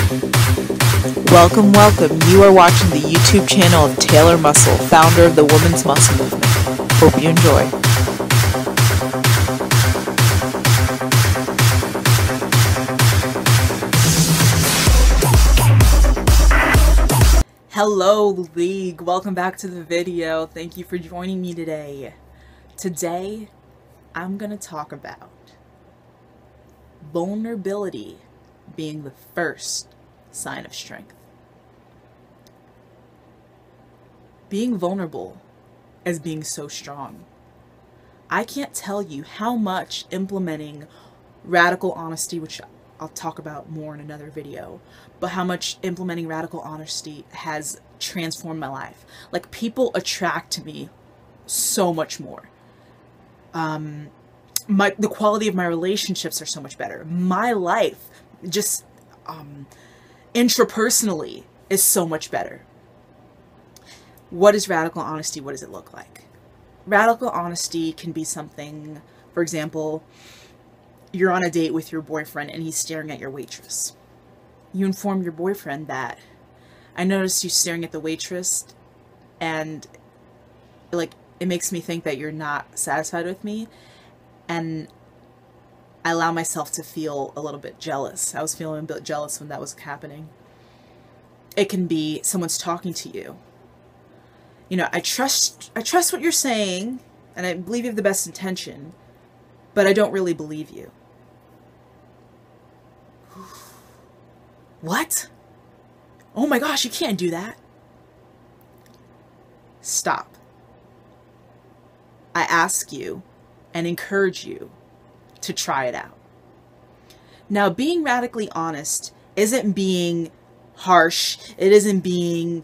Welcome, welcome. You are watching the YouTube channel of Taylor Muscle, founder of the Women's Muscle Movement. Hope you enjoy. Hello, League. Welcome back to the video. Thank you for joining me today. Today, I'm going to talk about vulnerability being the first sign of strength. Being vulnerable is being so strong. I can't tell you how much implementing radical honesty, which I'll talk about more in another video, but how much implementing radical honesty has transformed my life. Like, people attract to me so much more. The quality of my relationships are so much better. My life, just intrapersonally, is so much better. What is radical honesty? What does it look like? Radical honesty can be something, for example, you're on a date with your boyfriend and he's staring at your waitress. You inform your boyfriend that, I noticed you staring at the waitress and like it makes me think that you're not satisfied with me, and I allow myself to feel a little bit jealous. I was feeling a bit jealous when that was happening. It can be someone's talking to you. You know, I trust what you're saying, and I believe you have the best intention, but I don't really believe you. What? Oh my gosh, you can't do that. Stop. I ask you and encourage you to try it out. Now, being radically honest isn't being harsh. It isn't being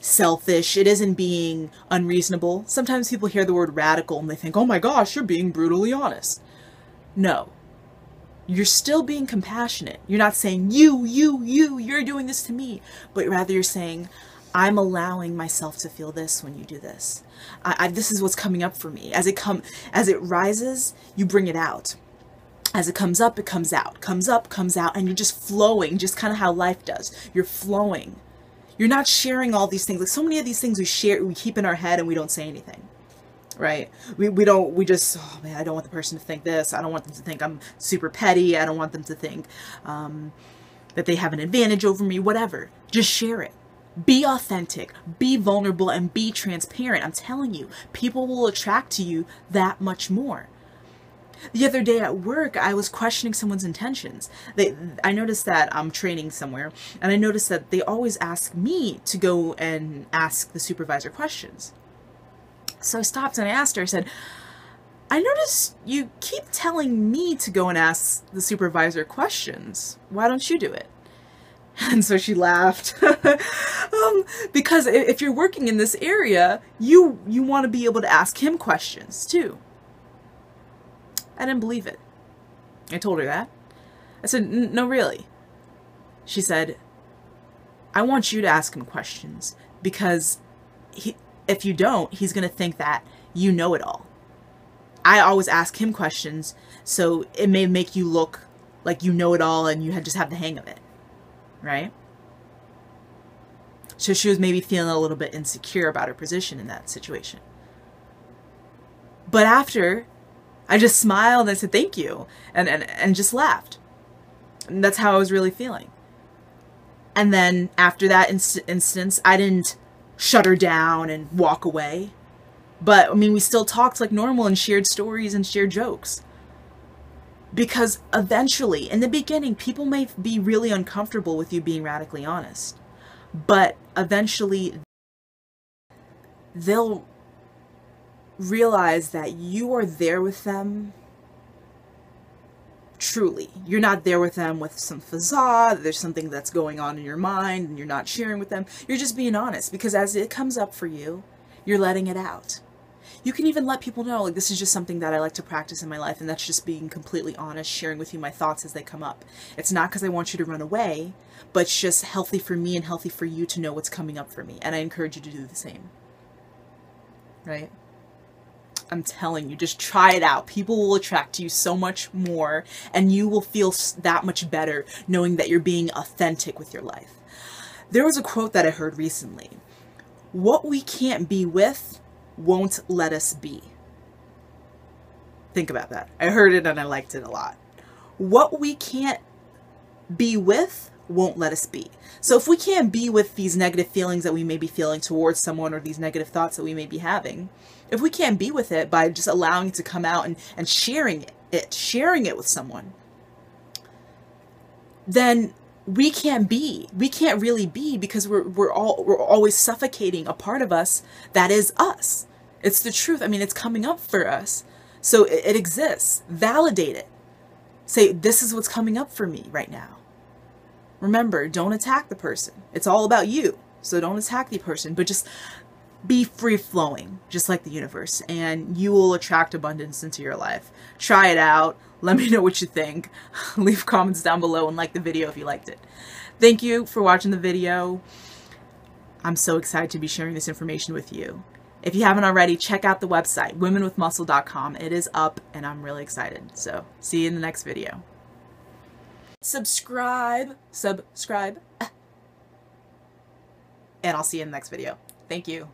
selfish. It isn't being unreasonable. Sometimes people hear the word radical and they think, oh my gosh, you're being brutally honest. No. You're still being compassionate. You're not saying, you're doing this to me. But rather you're saying, I'm allowing myself to feel this when you do this. This is what's coming up for me. As it rises, you bring it out. As it comes up, it comes out. Comes up, comes out, and you're just flowing, just kind of how life does. You're flowing. You're not sharing all these things. Like, so many of these things we keep in our head and we don't say anything. Right? We just, oh man, I don't want the person to think this. I don't want them to think I'm super petty. I don't want them to think that they have an advantage over me, whatever. Just share it. Be authentic, be vulnerable, and be transparent. I'm telling you, people will attract to you that much more. The other day at work, I was questioning someone's intentions. I noticed that I'm training somewhere, and I noticed that they always ask me to go and ask the supervisor questions. So I stopped and I asked her, I said, I noticed you keep telling me to go and ask the supervisor questions. Why don't you do it? And so she laughed. Because if you're working in this area, you want to be able to ask him questions too. I didn't believe it. I told her that. I said, no, really. She said, I want you to ask him questions because if you don't, he's going to think that you know it all. I always ask him questions, so it may make you look like you know it all and you just have the hang of it. Right? So she was maybe feeling a little bit insecure about her position in that situation. But after, I just smiled and I said, thank you, and just laughed. And that's how I was really feeling. And then after that instance, I didn't shut her down and walk away. But, I mean, we still talked like normal and shared stories and shared jokes. Because eventually, in the beginning, people may be really uncomfortable with you being radically honest. But eventually, they'll realize that you are there with them truly. You're not there with them with some facade. There's something that's going on in your mind and you're not sharing with them. You're just being honest, because as it comes up for you, you're letting it out. You can even let people know, like, this is just something that I like to practice in my life, and that's just being completely honest, sharing with you my thoughts as they come up. It's not because I want you to run away, but it's just healthy for me and healthy for you to know what's coming up for me, and I encourage you to do the same. Right? I'm telling you, just try it out. People will attract you so much more, and you will feel that much better knowing that you're being authentic with your life. There was a quote that I heard recently. What we can't be with won't let us be. Think about that. I heard it and I liked it a lot. What we can't be with won't let us be. So if we can't be with these negative feelings that we may be feeling towards someone, or these negative thoughts that we may be having, if we can't be with it by just allowing it to come out and sharing it with someone, then we can't really be, because we're always suffocating a part of us that is us. It's the truth. I mean, it's coming up for us. So it exists. Validate it. Say, this is what's coming up for me right now. Remember, don't attack the person. It's all about you. So don't attack the person, but just be free-flowing, just like the universe, and you will attract abundance into your life. Try it out. Let me know what you think. Leave comments down below and like the video if you liked it. Thank you for watching the video. I'm so excited to be sharing this information with you. If you haven't already, check out the website, womenwithmuscle.com. It is up, and I'm really excited. So, see you in the next video. Subscribe, and I'll see you in the next video. Thank you.